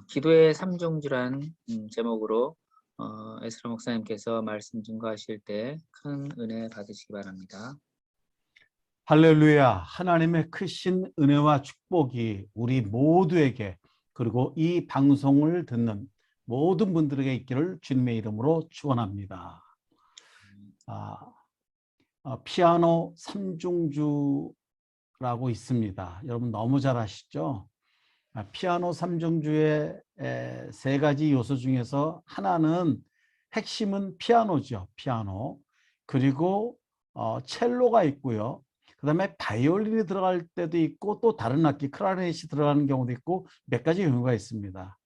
기도의 삼중주란 제목으로 에스라 목사님께서 말씀 증거하실 때 큰 은혜 받으시기 바랍니다. 할렐루야. 하나님의 크신 은혜와 축복이 우리 모두에게, 그리고 이 방송을 듣는 모든 분들에게 있기를 주님의 이름으로 축원합니다. 피아노 삼중주라고 있습니다. 여러분 너무 잘 아시죠? 피아노 삼중주의 세 가지 요소 중에서 하나는, 핵심은 피아노죠. 피아노. 그리고 첼로가 있고요. 그 다음에 바이올린이 들어갈 때도 있고, 또 다른 악기 클라리넷이 들어가는 경우도 있고, 몇 가지 경우가 있습니다.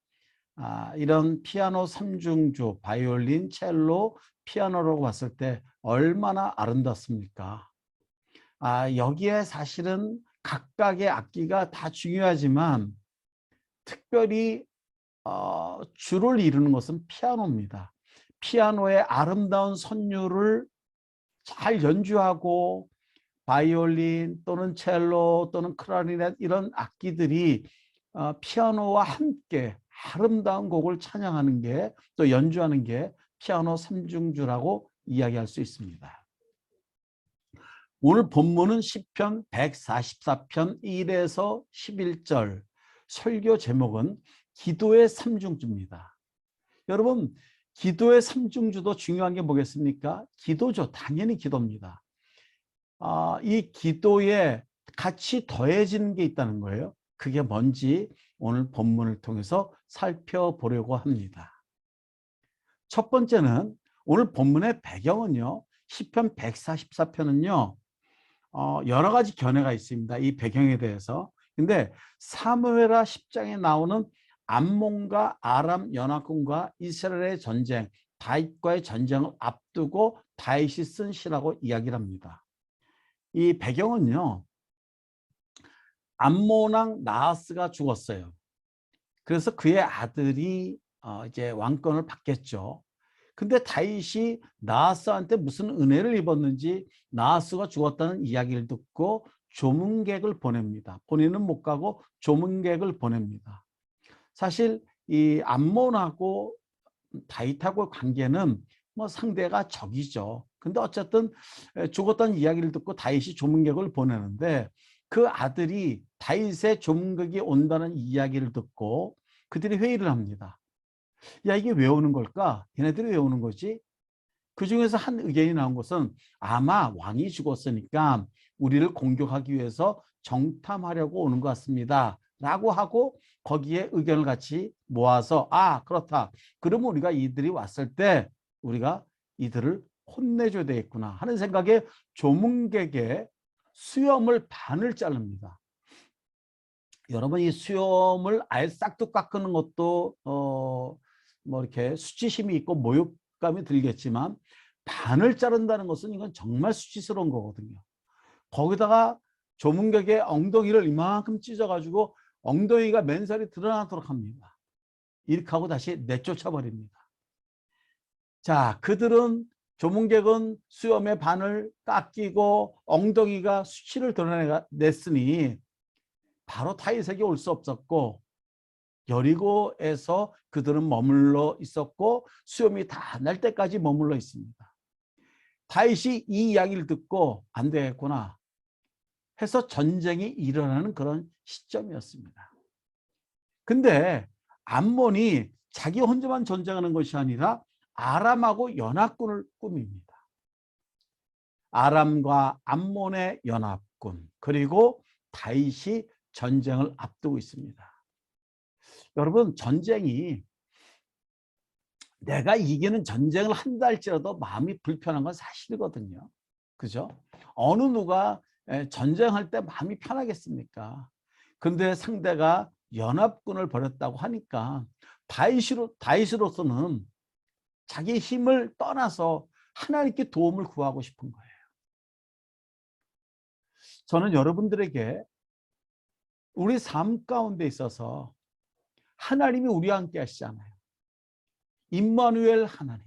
이런 피아노 삼중주, 바이올린, 첼로, 피아노라고 봤을 때 얼마나 아름답습니까? 여기에 사실은 각각의 악기가 다 중요하지만 특별히 주를 이루는 것은 피아노입니다. 피아노의 아름다운 선율을 잘 연주하고, 바이올린 또는 첼로 또는 클라리넷 이런 악기들이 피아노와 함께 아름다운 곡을 찬양하는 게, 또 연주하는 게 피아노 삼중주라고 이야기할 수 있습니다. 오늘 본문은 시편 144편 1에서 11절, 설교 제목은 기도의 삼중주입니다. 여러분, 기도의 삼중주도 중요한 게 뭐겠습니까? 기도죠. 당연히 기도입니다. 이 기도에 같이 더해지는 게 있다는 거예요. 그게 뭔지 오늘 본문을 통해서 살펴보려고 합니다. 첫 번째는, 오늘 본문의 배경은요, 시편 144편은요 여러 가지 견해가 있습니다. 이 배경에 대해서. 근데 사무엘하 10장에 나오는 암몬과 아람 연합군과 이스라엘의 전쟁, 다윗과의 전쟁을 앞두고 다윗이 쓴 시라고 이야기를 합니다. 이 배경은요, 암몬 왕 나하스가 죽었어요. 그래서 그의 아들이 이제 왕권을 받겠죠. 근데 다윗이 나하스한테 무슨 은혜를 입었는지 나하스가 죽었다는 이야기를 듣고 조문객을 보냅니다. 본인은 못 가고 조문객을 보냅니다. 사실 이 암몬하고 다윗하고의 관계는 뭐 상대가 적이죠. 근데 어쨌든 죽었다는 이야기를 듣고 다윗이 조문객을 보내는데, 그 아들이 다윗의 조문객이 온다는 이야기를 듣고 그들이 회의를 합니다. 야, 이게 왜 오는 걸까? 얘네들이 왜 오는 거지? 그 중에서 한 의견이 나온 것은, 아마 왕이 죽었으니까 우리를 공격하기 위해서 정탐하려고 오는 것 같습니다 라고 하고, 거기에 의견을 같이 모아서 그렇다, 그러면 우리가 이들이 왔을 때 우리가 이들을 혼내줘야 되겠구나 하는 생각에 조문객의 수염을 반을 자릅니다. 여러분, 이 수염을 아예 싹둑 깎는 것도 뭐 이렇게 수치심이 있고 모욕감이 들겠지만, 반을 자른다는 것은 이건 정말 수치스러운 거거든요. 거기다가 조문객의 엉덩이를 이만큼 찢어가지고 엉덩이가 맨살이 드러나도록 합니다. 이렇게 하고 다시 내쫓아 버립니다. 자, 조문객은 수염의 반을 깎이고 엉덩이가 수치를 드러냈으니 바로 다윗에게 올 수 없었고, 여리고에서 그들은 머물러 있었고 수염이 다 날 때까지 머물러 있습니다. 다윗이 이 이야기를 듣고 안 되겠구나 해서 전쟁이 일어나는 그런 시점이었습니다. 근데 암몬이 자기 혼자만 전쟁하는 것이 아니라 아람하고 연합군을 꾸밉니다. 아람과 암몬의 연합군, 그리고 다윗이 전쟁을 앞두고 있습니다. 여러분, 전쟁이, 내가 이기는 전쟁을 한다 할지라도 마음이 불편한 건 사실이거든요. 그죠? 어느 누가 전쟁할 때 마음이 편하겠습니까? 근데 상대가 연합군을 벌였다고 하니까 다윗으로서는 자기 힘을 떠나서 하나님께 도움을 구하고 싶은 거예요. 저는 여러분들에게 우리 삶 가운데 있어서 하나님이 우리와 함께 하시잖아요. 임마누엘 하나님,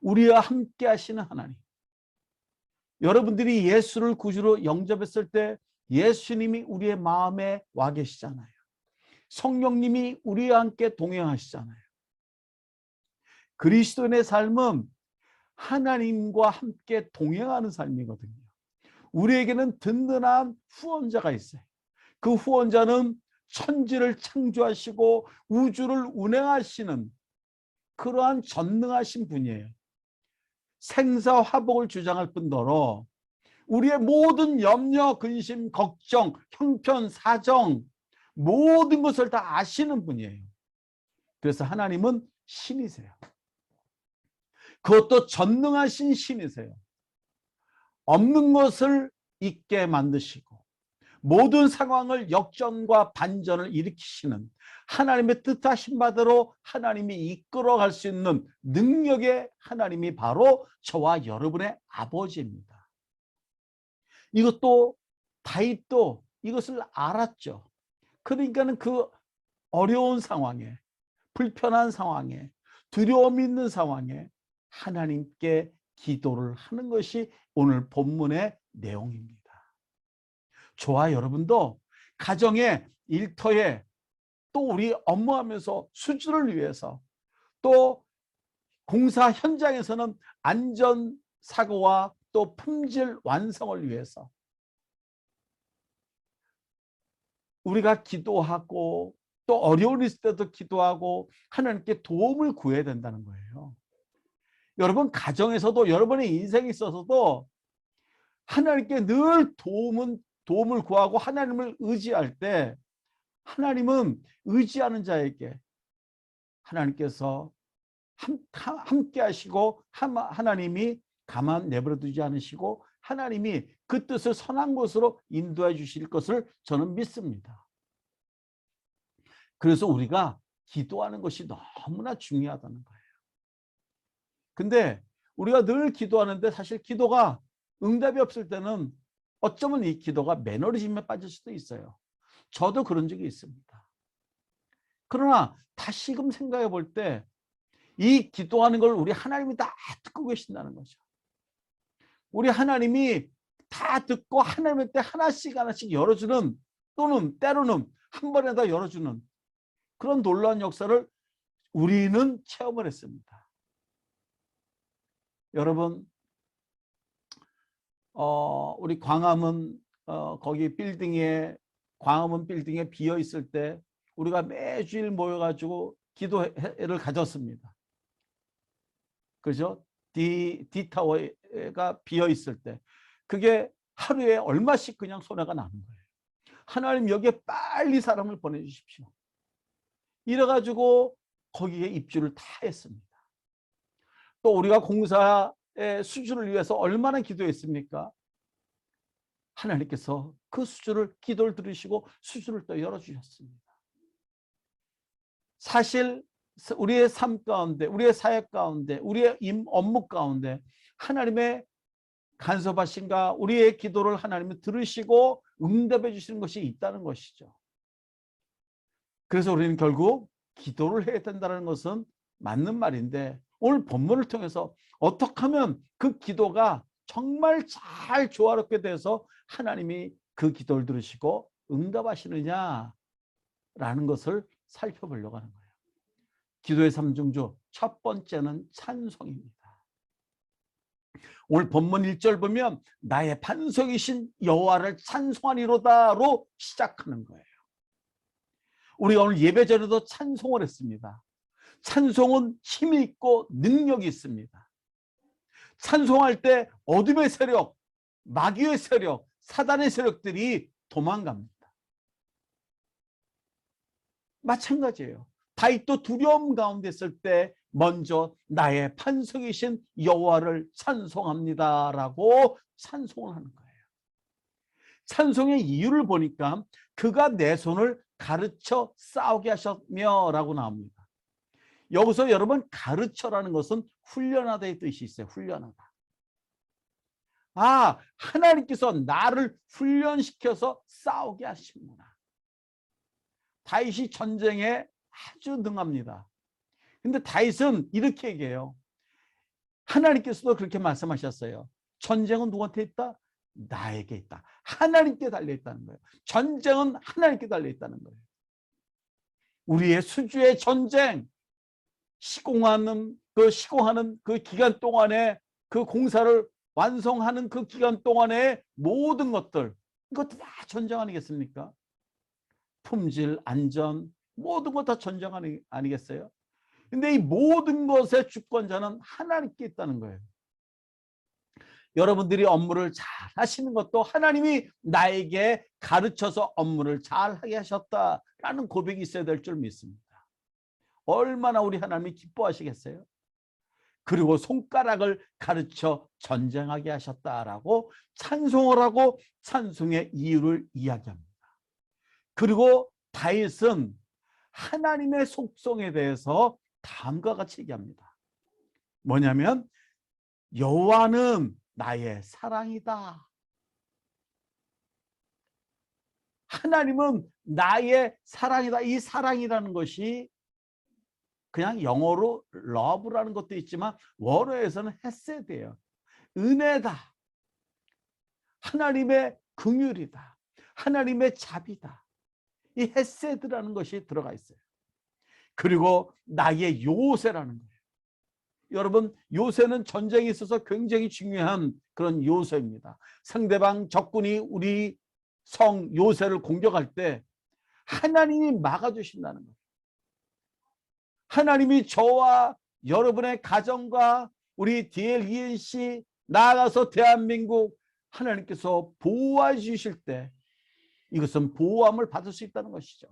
우리와 함께 하시는 하나님. 여러분들이 예수를 구주로 영접했을 때 예수님이 우리의 마음에 와 계시잖아요. 성령님이 우리와 함께 동행하시잖아요. 그리스도인의 삶은 하나님과 함께 동행하는 삶이거든요. 우리에게는 든든한 후원자가 있어요. 그 후원자는 천지를 창조하시고 우주를 운행하시는 그러한 전능하신 분이에요. 생사화복을 주장할 뿐더러 우리의 모든 염려, 근심, 걱정, 형편, 사정 모든 것을 다 아시는 분이에요. 그래서 하나님은 신이세요. 그것도 전능하신 신이세요. 없는 것을 있게 만드시고 모든 상황을 역전과 반전을 일으키시는 하나님의 뜻하신 바대로 하나님이 이끌어갈 수 있는 능력의 하나님이 바로 저와 여러분의 아버지입니다. 이것도 다윗도 이것을 알았죠. 그러니까는 그 어려운 상황에, 불편한 상황에, 두려움 있는 상황에 하나님께 기도를 하는 것이 오늘 본문의 내용입니다. 저와 여러분도 가정에, 일터에, 또 우리 업무하면서 수주를 위해서, 또 공사 현장에서는 안전사고와 또 품질 완성을 위해서 우리가 기도하고 또 어려운 일 있을 때도 기도하고 하나님께 도움을 구해야 된다는 거예요. 여러분 가정에서도 여러분의 인생에 있어서도 하나님께 늘 도움을 구하고 하나님을 의지할 때 하나님은 의지하는 자에게 하나님께서 함께 하시고 하나님이 가만 내버려 두지 않으시고 하나님이 그 뜻을 선한 곳으로 인도해 주실 것을 저는 믿습니다. 그래서 우리가 기도하는 것이 너무나 중요하다는 거예요. 근데 우리가 늘 기도하는데 사실 기도가 응답이 없을 때는 어쩌면 이 기도가 매너리즘에 빠질 수도 있어요. 저도 그런 적이 있습니다. 그러나 다시금 생각해 볼 때 이 기도하는 걸 우리 하나님이 다 듣고 계신다는 거죠. 우리 하나님이 다 듣고 하나님의 때 하나씩 하나씩 열어주는, 또는 때로는 한 번에 다 열어주는 그런 놀라운 역사를 우리는 체험을 했습니다. 여러분 우리 광화문 거기 광화문 빌딩에 비어 있을 때 우리가 매주일 모여가지고 기도회를 가졌습니다. 그죠? D타워가 비어 있을 때 그게 하루에 얼마씩 그냥 손해가 나는 거예요. 하나님 여기에 빨리 사람을 보내주십시오. 이래가지고 거기에 입주를 다 했습니다. 또 우리가 공사의 수주를 위해서 얼마나 기도했습니까? 하나님께서 그 기도를 들으시고 수주를 또 열어주셨습니다. 사실 우리의 삶 가운데, 우리의 사회 가운데, 우리의 업무 가운데 하나님의 간섭하신가 우리의 기도를 하나님이 들으시고 응답해 주시는 것이 있다는 것이죠. 그래서 우리는 결국 기도를 해야 된다는 것은 맞는 말인데 오늘 본문을 통해서 어떻게 하면 그 기도가 정말 잘 조화롭게 돼서 하나님이 그 기도를 들으시고 응답하시느냐라는 것을 살펴보려고 하는 거예요. 기도의 3중주 첫 번째는 찬송입니다. 오늘 본문 1절 보면 나의 반석이신 여호와를 찬송하리로다로 시작하는 거예요. 우리가 오늘 예배전에도 찬송을 했습니다. 찬송은 힘이 있고 능력이 있습니다. 찬송할 때 어둠의 세력, 마귀의 세력, 사단의 세력들이 도망갑니다. 마찬가지예요. 다윗도 두려움 가운데 있을 때 먼저 나의 반석이신 여호와를 찬송합니다라고 찬송을 하는 거예요. 찬송의 이유를 보니까 그가 내 손을 가르쳐 싸우게 하셨며라고 나옵니다. 여기서 여러분 가르쳐라는 것은 훈련하다의 뜻이 있어요. 훈련하다. 아, 하나님께서 나를 훈련시켜서 싸우게 하시는구나. 다윗이 전쟁에 아주 능합니다. 근데 다윗은 이렇게 얘기해요. 하나님께서도 그렇게 말씀하셨어요. 전쟁은 누구한테 있다? 나에게 있다. 하나님께 달려있다는 거예요. 전쟁은 하나님께 달려있다는 거예요. 우리의 수주의 전쟁, 시공하는 그 기간 동안에 그 공사를 완성하는 그 기간 동안에 모든 것들, 이것도 다 전쟁 아니겠습니까? 품질, 안전, 모든 것 다 전쟁 아니겠어요? 근데 이 모든 것의 주권자는 하나님께 있다는 거예요. 여러분들이 업무를 잘 하시는 것도 하나님이 나에게 가르쳐서 업무를 잘 하게 하셨다라는 고백이 있어야 될 줄 믿습니다. 얼마나 우리 하나님이 기뻐하시겠어요? 그리고 손가락을 가르쳐 전쟁하게 하셨다라고 찬송을 하고 찬송의 이유를 이야기합니다. 그리고 다윗은 하나님의 속성에 대해서 다음과 같이 얘기합니다. 뭐냐면 여호와는 나의 사랑이다. 하나님은 나의 사랑이다. 이 사랑이라는 것이 그냥 영어로 love라는 것도 있지만 원어에서는 헤세드예요. 은혜다. 하나님의 긍휼이다. 하나님의 자비다. 이 헤세드라는 것이 들어가 있어요. 그리고 나의 요새라는 거예요. 여러분, 요새는 전쟁에 있어서 굉장히 중요한 그런 요새입니다. 상대방 적군이 우리 성 요새를 공격할 때 하나님이 막아주신다는 거예요. 하나님이 저와 여러분의 가정과 우리 DLENC 나아가서 대한민국 하나님께서 보호해 주실 때 이것은 보호함을 받을 수 있다는 것이죠.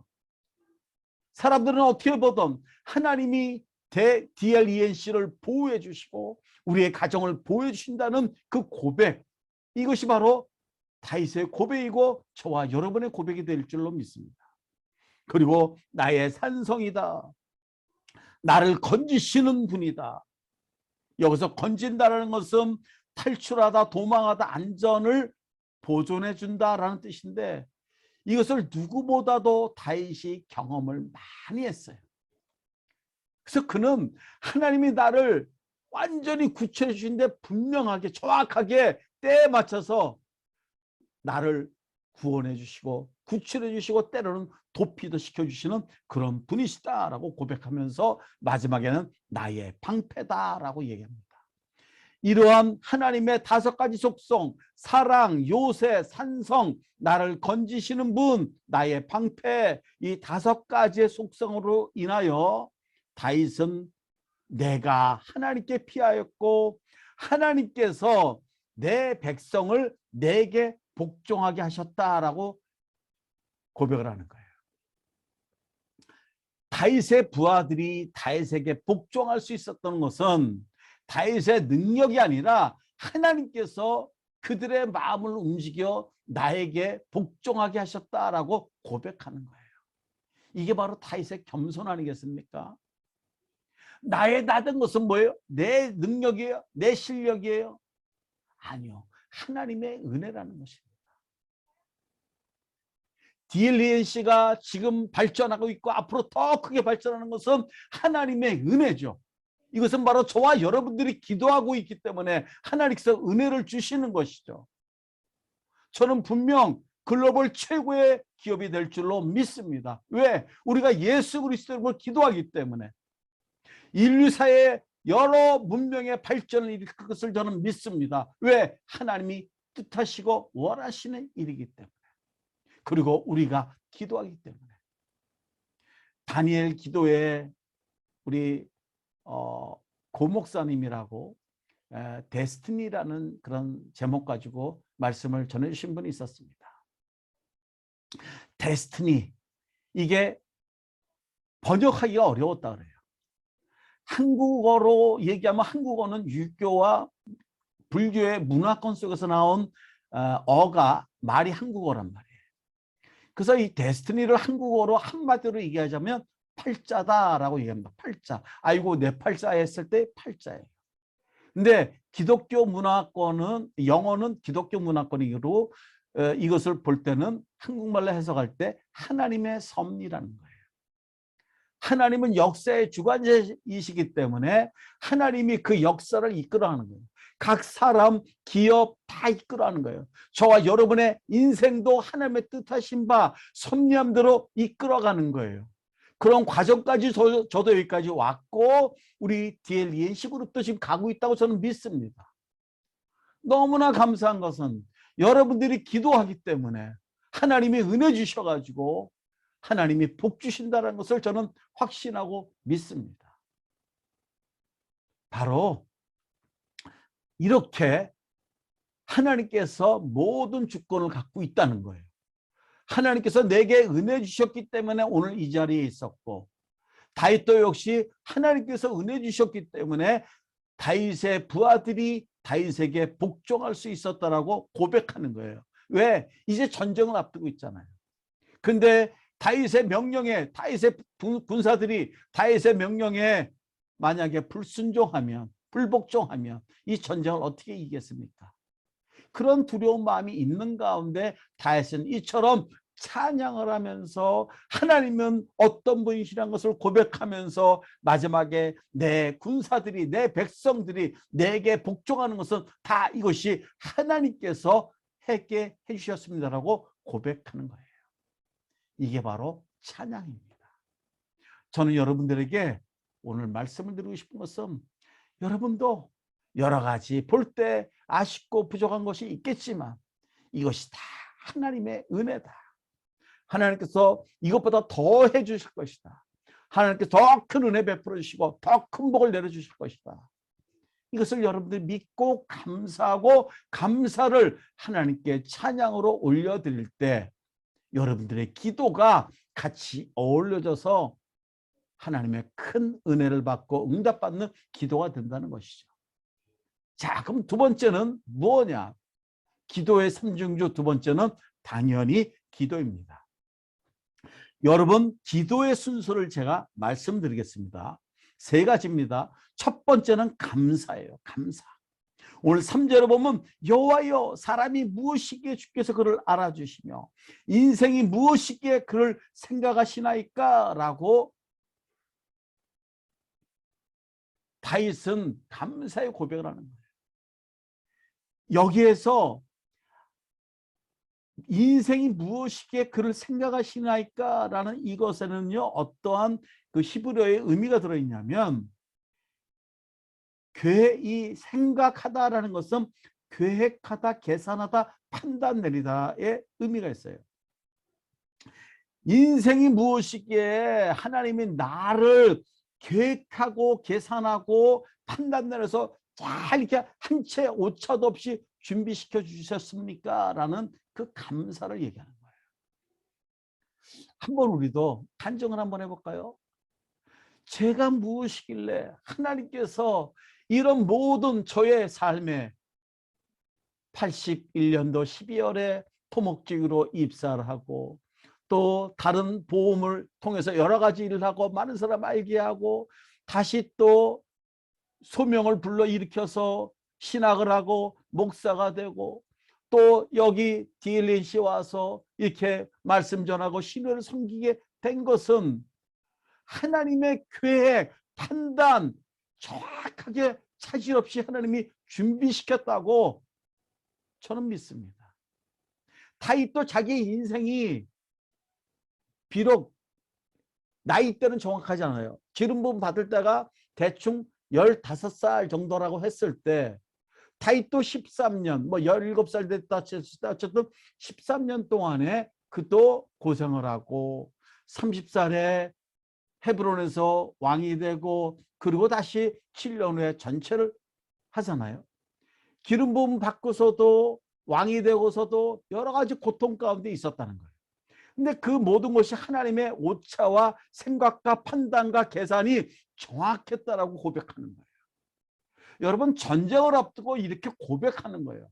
사람들은 어떻게 보든 하나님이 DLENC를 보호해 주시고 우리의 가정을 보호해 주신다는 그 고백, 이것이 바로 다윗의 고백이고 저와 여러분의 고백이 될 줄로 믿습니다. 그리고 나의 산성이다. 나를 건지시는 분이다. 여기서 건진다라는 것은 탈출하다, 도망하다, 안전을 보존해 준다라는 뜻인데 이것을 누구보다도 다윗이 경험을 많이 했어요. 그래서 그는 하나님이 나를 완전히 구출해 주신데 분명하게 정확하게 때에 맞춰서 나를 구원해 주시고 구출해 주시고 때로는 도피도 시켜주시는 그런 분이시다라고 고백하면서 마지막에는 나의 방패다라고 얘기합니다. 이러한 하나님의 5가지 속성, 사랑, 요새, 산성, 나를 건지시는 분, 나의 방패, 이 5가지의 속성으로 인하여 다윗은 내가 하나님께 피하였고 하나님께서 내 백성을 내게 복종하게 하셨다라고 고백을 하는 거예요. 다윗의 부하들이 다윗에게 복종할 수 있었던 것은 다윗의 능력이 아니라 하나님께서 그들의 마음을 움직여 나에게 복종하게 하셨다라고 고백하는 거예요. 이게 바로 다윗의 겸손 아니겠습니까? 나의 나된 것은 뭐예요? 내 능력이에요? 내 실력이에요? 아니요. 하나님의 은혜라는 것입니다. DLENC가 지금 발전하고 있고 앞으로 더 크게 발전하는 것은 하나님의 은혜죠. 이것은 바로 저와 여러분들이 기도하고 있기 때문에 하나님께서 은혜를 주시는 것이죠. 저는 분명 글로벌 최고의 기업이 될 줄로 믿습니다. 왜? 우리가 예수 그리스도를 기도하기 때문에 인류사의 여러 문명의 발전을 일으킬 것을 저는 믿습니다. 왜? 하나님이 뜻하시고 원하시는 일이기 때문에. 그리고 우리가 기도하기 때문에. 다니엘 기도에 우리 고 목사님이라고 데스티니라는 그런 제목 가지고 말씀을 전해주신 분이 있었습니다. 데스티니, 이게 번역하기가 어려웠다 그래요. 한국어로 얘기하면 한국어는 유교와 불교의 문화권 속에서 나온 말이 한국어란 말이에요. 그래서 이 데스티니를 한국어로 한마디로 얘기하자면 팔자다라고 얘기합니다. 팔자. 아이고 내 팔자 했을 때 팔자예요. 근데 기독교 문화권은, 영어는 기독교 문화권이고 이것을 볼 때는 한국말로 해석할 때 하나님의 섭리라는 거예요. 하나님은 역사의 주관자이시기 때문에 하나님이 그 역사를 이끌어가는 거예요. 각 사람, 기업 다 이끌어가는 거예요. 저와 여러분의 인생도 하나님의 뜻하신 바 섭리함대로 이끌어가는 거예요. 그런 과정까지 저도 여기까지 왔고 우리 DLENC 그룹도 지금 가고 있다고 저는 믿습니다. 너무나 감사한 것은 여러분들이 기도하기 때문에 하나님이 은혜 주셔가지고 하나님이 복 주신다는 것을 저는 확신하고 믿습니다. 바로 이렇게 하나님께서 모든 주권을 갖고 있다는 거예요. 하나님께서 내게 은혜 주셨기 때문에 오늘 이 자리에 있었고, 다윗도 역시 하나님께서 은혜 주셨기 때문에 다윗의 부하들이 다윗에게 복종할 수 있었다라고 고백하는 거예요. 왜? 이제 전쟁을 앞두고 있잖아요. 근데 다윗의 명령에, 다윗의 군사들이 다윗의 명령에 만약에 불순종하면, 불복종하면 이 전쟁을 어떻게 이기겠습니까? 그런 두려운 마음이 있는 가운데 다윗은 이처럼 찬양을 하면서 하나님은 어떤 분이시라는 것을 고백하면서 마지막에 내 군사들이, 내 백성들이 내게 복종하는 것은 다 이것이 하나님께서 했게 해주셨습니다라고 고백하는 거예요. 이게 바로 찬양입니다. 저는 여러분들에게 오늘 말씀을 드리고 싶은 것은, 여러분도 여러 가지 볼 때 아쉽고 부족한 것이 있겠지만 이것이 다 하나님의 은혜다. 하나님께서 이것보다 더 해주실 것이다. 하나님께서 더 큰 은혜 베풀어 주시고 더 큰 복을 내려주실 것이다. 이것을 여러분들이 믿고 감사하고 감사를 하나님께 찬양으로 올려드릴 때 여러분들의 기도가 같이 어울려져서 하나님의 큰 은혜를 받고 응답받는 기도가 된다는 것이죠. 자, 그럼 두 번째는 뭐냐? 기도의 삼중주 두 번째는 당연히 기도입니다. 여러분, 기도의 순서를 제가 말씀드리겠습니다. 세 가지입니다. 첫 번째는 감사예요. 감사. 오늘 3절에 보면 여호와여, 사람이 무엇이기에 주께서 그를 알아주시며 인생이 무엇이기에 그를 생각하시나이까? 라고 다윗은 감사의 고백을 하는 거예요. 여기에서 인생이 무엇이기에 그를 생각하시나이까? 라는 이것에는요, 어떠한 그 히브리어의 의미가 들어있냐면, 이 생각하다라는 것은 계획하다, 계산하다, 판단 내리다의 의미가 있어요. 인생이 무엇이기에 하나님이 나를 계획하고 계산하고 판단 내려서 잘 이렇게 한 채 오차도 없이 준비시켜 주셨습니까? 라는 그 감사를 얘기하는 거예요. 한번 우리도 간증을 한번 해볼까요? 제가 무엇이길래 하나님께서 이런 모든 저의 삶에 81년도 12월에 토목지기로 입사를 하고 또 다른 보험을 통해서 여러 가지 일을 하고 많은 사람 알게 하고 다시 또 소명을 불러일으켜서 신학을 하고 목사가 되고 또 여기 DLNC 와서 이렇게 말씀 전하고 신뢰를 섬기게 된 것은 하나님의 계획, 판단 정확하게 차질 없이 하나님이 준비시켰다고 저는 믿습니다. 다윗도 자기 인생이 비록 나이대는 정확하지 않아요. 기름 부음 받을 때가 대충 15살 정도라고 했을 때 다윗도 13년, 뭐 17살 됐다 어쨌든 13년 동안에 그도 고생을 하고 30살에 헤브론에서 왕이 되고 그리고 다시 7년 후에 전체를 하잖아요. 기름 부음 받고서도 왕이 되고서도 여러 가지 고통 가운데 있었다는 거예요. 근데 그 모든 것이 하나님의 오차와 생각과 판단과 계산이 정확했다라고 고백하는 거예요. 여러분, 전쟁을 앞두고 이렇게 고백하는 거예요.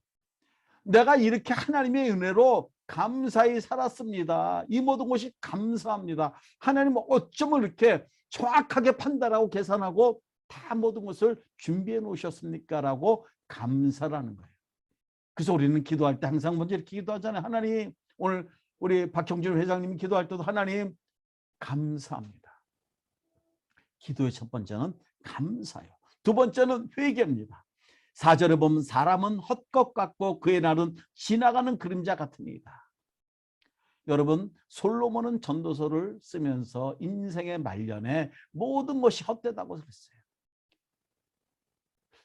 내가 이렇게 하나님의 은혜로 감사히 살았습니다. 이 모든 것이 감사합니다. 하나님은 어쩌면 이렇게 정확하게 판단하고 계산하고 다 모든 것을 준비해 놓으셨습니까? 라고 감사라는 거예요. 그래서 우리는 기도할 때 항상 먼저 이렇게 기도하잖아요. 하나님, 오늘 우리 박형준 회장님이 기도할 때도 하나님 감사합니다. 기도의 첫 번째는 감사요. 두 번째는 회개입니다. 4절에 보면 사람은 헛것 같고 그의 날은 지나가는 그림자 같으니이다. 여러분, 솔로몬은 전도서를 쓰면서 인생의 말년에 모든 것이 헛되다고 그랬어요.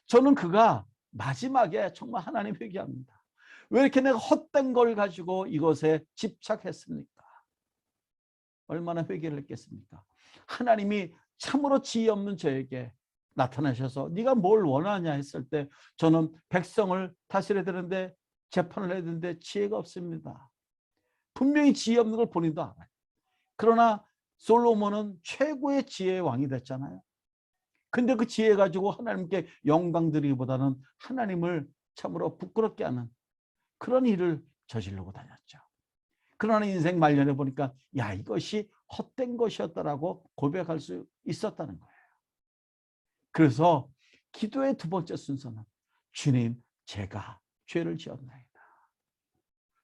저는 그가 마지막에 정말 하나님 회개합니다. 왜 이렇게 내가 헛된 걸 가지고 이것에 집착했습니까? 얼마나 회개를 했겠습니까? 하나님이 참으로 지혜 없는 저에게 나타나셔서 네가 뭘 원하냐 했을 때 저는 백성을 다스려야 되는데 재판을 해야 되는데 지혜가 없습니다. 분명히 지혜 없는 걸 본인도 알아요. 그러나 솔로몬은 최고의 지혜의 왕이 됐잖아요. 근데 그 지혜 가지고 하나님께 영광 드리기보다는 하나님을 참으로 부끄럽게 하는 그런 일을 저지르고 다녔죠. 그러나 인생 말년에 보니까 야, 이것이 헛된 것이었다라고 고백할 수 있었다는 거예요. 그래서 기도의 두 번째 순서는 주님, 제가 죄를 지었나이다.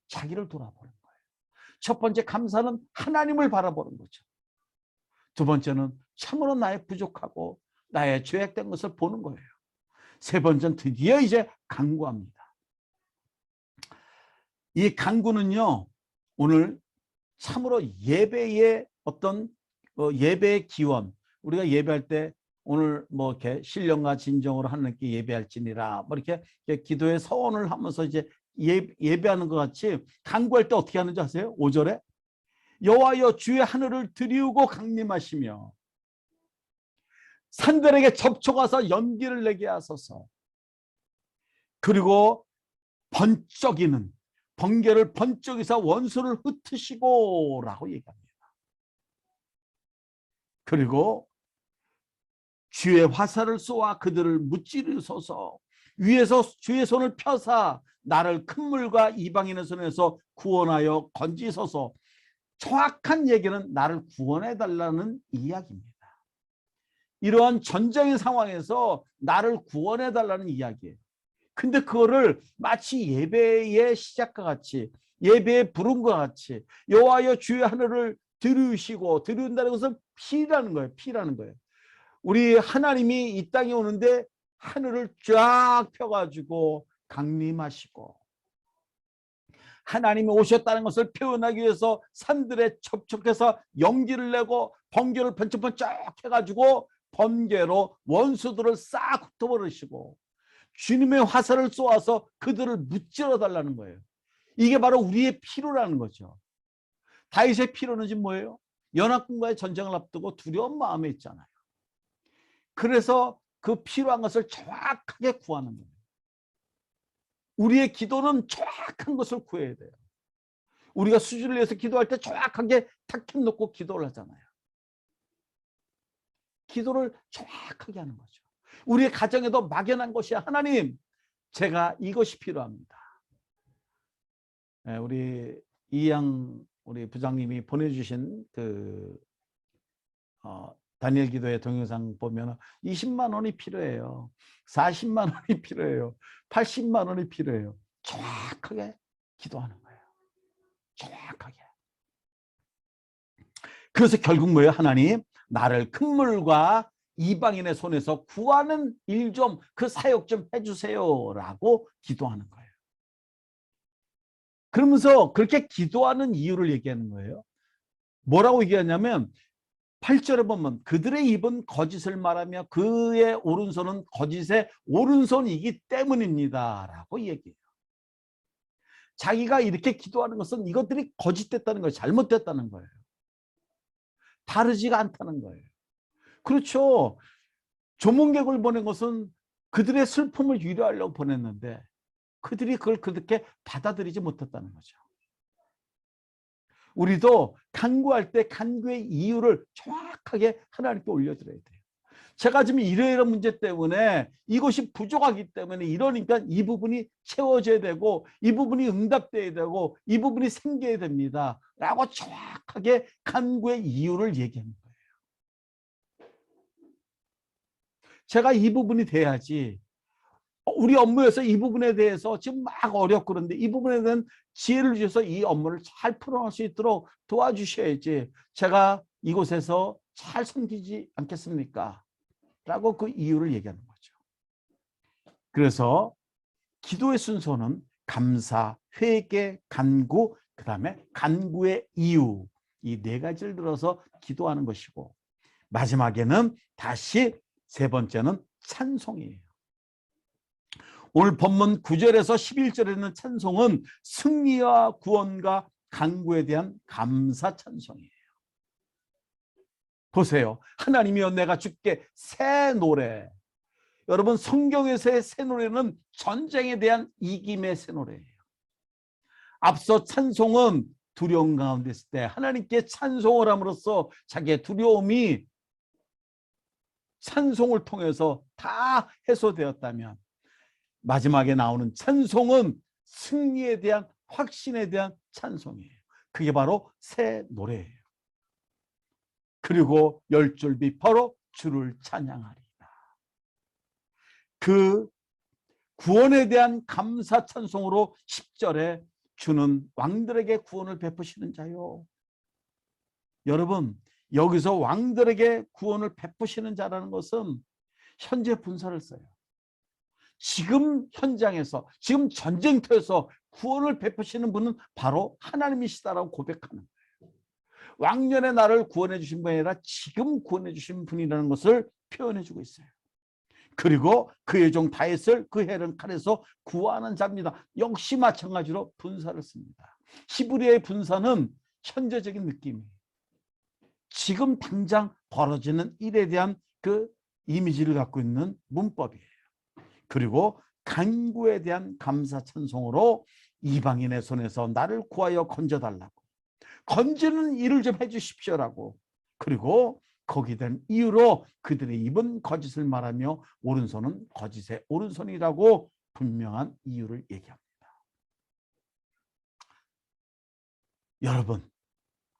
자기를 돌아보는 거예요. 첫 번째 감사는 하나님을 바라보는 거죠. 두 번째는 참으로 나의 부족하고 나의 죄악된 것을 보는 거예요. 세 번째는 드디어 이제 간구합니다. 이 간구는요, 오늘 참으로 예배의 어떤 예배의 기원, 우리가 예배할 때 오늘 뭐 이렇게 신령과 진정으로 하나님께 예배할지니라 뭐 이렇게 기도의 서원을 하면서 이제 예배하는 것 같이 간구할 때 어떻게 하는지 아세요? 5절에 여호와여 주의 하늘을 드리우고 강림하시며 산들에게 접촉하사 연기를 내게 하소서. 그리고 번쩍이는 번개를 번쩍이사 원수를 흩으시고 라고 얘기합니다. 그리고 주의 화살을 쏘아 그들을 무찌르소서. 위에서 주의 손을 펴사 나를 큰 물과 이방인의 손에서 구원하여 건지소서. 정확한 얘기는 나를 구원해 달라는 이야기입니다. 이러한 전쟁의 상황에서 나를 구원해 달라는 이야기예요. 근데 그거를 마치 예배의 시작과 같이 예배의 부름과 같이 여호와여 주의 하늘을 들으시고 들은다는 것은 피라는 거예요. 피라는 거예요. 우리 하나님이 이 땅에 오는데 하늘을 쫙 펴가지고 강림하시고 하나님이 오셨다는 것을 표현하기 위해서 산들에 접촉해서 연기를 내고 번개를 번쩍번쩍 해가지고 번개로 원수들을 싹 흩어버리시고 주님의 화살을 쏘아서 그들을 무찌러 달라는 거예요. 이게 바로 우리의 필요라는 거죠. 다윗의 필요는 지금 뭐예요? 연합군과의 전쟁을 앞두고 두려운 마음에 있잖아요. 그래서 그 필요한 것을 정확하게 구하는 거예요. 우리의 기도는 정확한 것을 구해야 돼요. 우리가 수주를 위해서 기도할 때 정확하게 탁팀 놓고 기도를 하잖아요. 기도를 정확하게 하는 거죠. 우리의 가정에도 막연한 것이 하나님, 제가 이것이 필요합니다. 우리 이양 우리 부장님이 보내주신 그 다니엘 기도의 동영상 보면 20만 원이 필요해요. 40만 원이 필요해요. 80만 원이 필요해요. 정확하게 기도하는 거예요. 정확하게. 그래서 결국 뭐예요? 하나님, 나를 큰 물과 이방인의 손에서 구하는 일 좀, 그 사역 좀 해주세요 라고 기도하는 거예요. 그러면서 그렇게 기도하는 이유를 얘기하는 거예요. 뭐라고 얘기하냐면 8절에 보면 그들의 입은 거짓을 말하며 그의 오른손은 거짓의 오른손이기 때문입니다 라고 얘기해요. 자기가 이렇게 기도하는 것은 이것들이 거짓됐다는 거예요. 잘못됐다는 거예요. 다르지가 않다는 거예요. 그렇죠. 조문객을 보낸 것은 그들의 슬픔을 위로하려고 보냈는데 그들이 그걸 그렇게 받아들이지 못했다는 거죠. 우리도 간구할 때 간구의 이유를 정확하게 하나님께 올려드려야 돼요. 제가 지금 이러이러한 문제 때문에 이것이 부족하기 때문에 이러니까 이 부분이 채워져야 되고 이 부분이 응답돼야 되고 이 부분이 생겨야 됩니다 라고 정확하게 간구의 이유를 얘기하는 거예요. 제가 이 부분이 돼야지 우리 업무에서 이 부분에 대해서 지금 막 어렵고 그런데 이 부분에 대한 지혜를 주셔서 이 업무를 잘 풀어갈 수 있도록 도와주셔야지 제가 이곳에서 잘 섬기지 않겠습니까? 라고 그 이유를 얘기하는 거죠. 그래서 기도의 순서는 감사, 회개, 간구, 그 다음에 간구의 이유, 이 네 가지를 들어서 기도하는 것이고, 마지막에는 다시 세 번째는 찬송이에요. 오늘 본문 9절에서 11절에 있는 찬송은 승리와 구원과 간구에 대한 감사 찬송이에요. 보세요. 하나님이여 내가 주께 새 노래. 여러분, 성경에서의 새 노래는 전쟁에 대한 이김의 새 노래예요. 앞서 찬송은 두려움 가운데 있을 때 하나님께 찬송을 함으로써 자기의 두려움이 찬송을 통해서 다 해소되었다면, 마지막에 나오는 찬송은 승리에 대한, 확신에 대한 찬송이에요. 그게 바로 새 노래예요. 그리고 10줄비 바로 주를 찬양하리이다. 그 구원에 대한 감사 찬송으로 10절에 주는 왕들에게 구원을 베푸시는 자요. 여러분, 여기서 왕들에게 구원을 베푸시는 자라는 것은 현재 분사를 써요. 지금 현장에서, 지금 전쟁터에서 구원을 베푸시는 분은 바로 하나님이시다라고 고백하는 거예요. 왕년에 나를 구원해 주신 분이 아니라 지금 구원해 주신 분이라는 것을 표현해 주고 있어요. 그리고 그의 종 다윗을 그 해를 칼에서 구하는 자입니다. 역시 마찬가지로 분사를 씁니다. 히브리어의 분사는 현재적인 느낌이에요. 지금 당장 벌어지는 일에 대한 그 이미지를 갖고 있는 문법이에요. 그리고 간구에 대한 감사 찬송으로 이방인의 손에서 나를 구하여 건져달라고, 건지는 일을 좀 해주십시오라고, 그리고 거기에 대한 이유로 그들의 입은 거짓을 말하며 오른손은 거짓의 오른손이라고 분명한 이유를 얘기합니다. 여러분,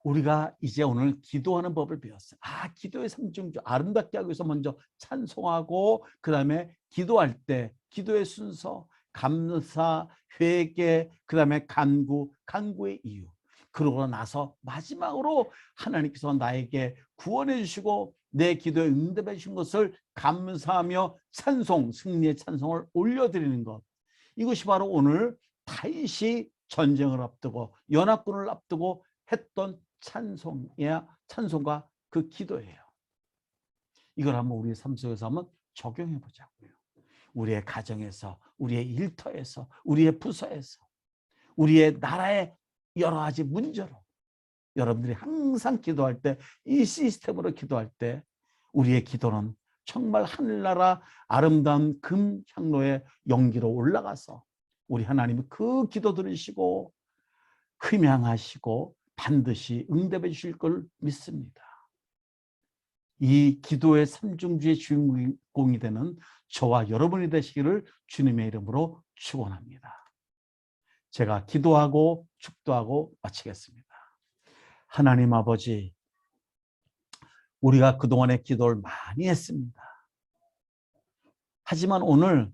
우리가 이제 오늘 기도하는 법을 배웠어요. 기도의 삼중주 아름답게 하기 위해서 먼저 찬송하고, 그 다음에 기도할 때 기도의 순서, 감사, 회개, 그 다음에 간구의 이유. 그러고 나서 마지막으로 하나님께서 나에게 구원해 주시고 내 기도에 응답해 주신 것을 감사하며 찬송, 승리의 찬송을 올려드리는 것. 이것이 바로 오늘 다윗이 전쟁을 앞두고 연합군을 앞두고 했던 찬송과 그 기도예요. 이걸 한번 우리의 삶 속에서 한번 적용해 보자고요. 우리의 가정에서, 우리의 일터에서, 우리의 부서에서, 우리의 나라의 여러 가지 문제로, 여러분들이 항상 기도할 때, 이 시스템으로 기도할 때 우리의 기도는 정말 하늘나라 아름다운 금향로의 연기로 올라가서 우리 하나님이 그 기도 들으시고 흠양하시고 반드시 응답해 주실 걸 믿습니다. 이 기도의 삼중주의 주인공이 되는 저와 여러분이 되시기를 주님의 이름으로 축원합니다. 제가 기도하고 축도하고 마치겠습니다. 하나님 아버지, 우리가 그동안에 기도를 많이 했습니다. 하지만 오늘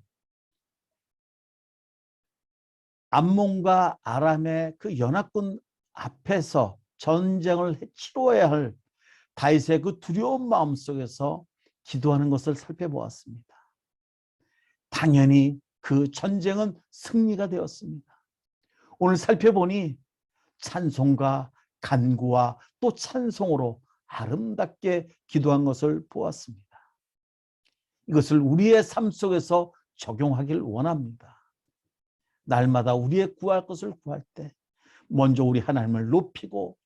암몬과 아람의 그 연합군 앞에서 전쟁을 치러야 할 다윗의 그 두려운 마음 속에서 기도하는 것을 살펴보았습니다. 당연히 그 전쟁은 승리가 되었습니다. 오늘 살펴보니 찬송과 간구와 또 찬송으로 아름답게 기도한 것을 보았습니다. 이것을 우리의 삶 속에서 적용하길 원합니다. 날마다 우리의 구할 것을 구할 때 먼저 우리 하나님을 높이고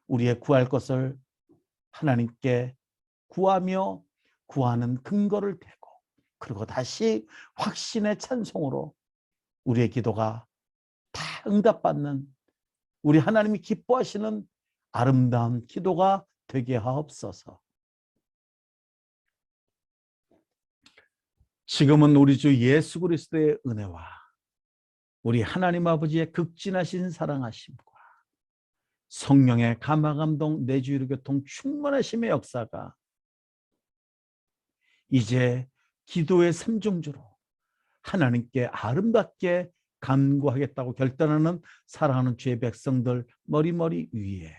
우리의 구할 것을 하나님께 구하며 구하는 근거를 대고, 그리고 다시 확신의 찬송으로 우리의 기도가 다 응답받는, 우리 하나님이 기뻐하시는 아름다운 기도가 되게 하옵소서. 지금은 우리 주 예수 그리스도의 은혜와 우리 하나님 아버지의 극진하신 사랑하심과 성령의 감화감동 내주의로 교통 충만하심의 역사가 이제 기도의 삼중주로 하나님께 아름답게 간구하겠다고 결단하는 사랑하는 주의 백성들 머리머리 위에,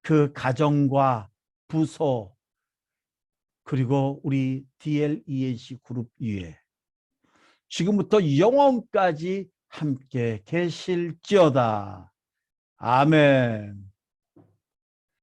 그 가정과 부서, 그리고 우리 DLENC 그룹 위에 지금부터 영원까지 함께 계실지어다. 아멘.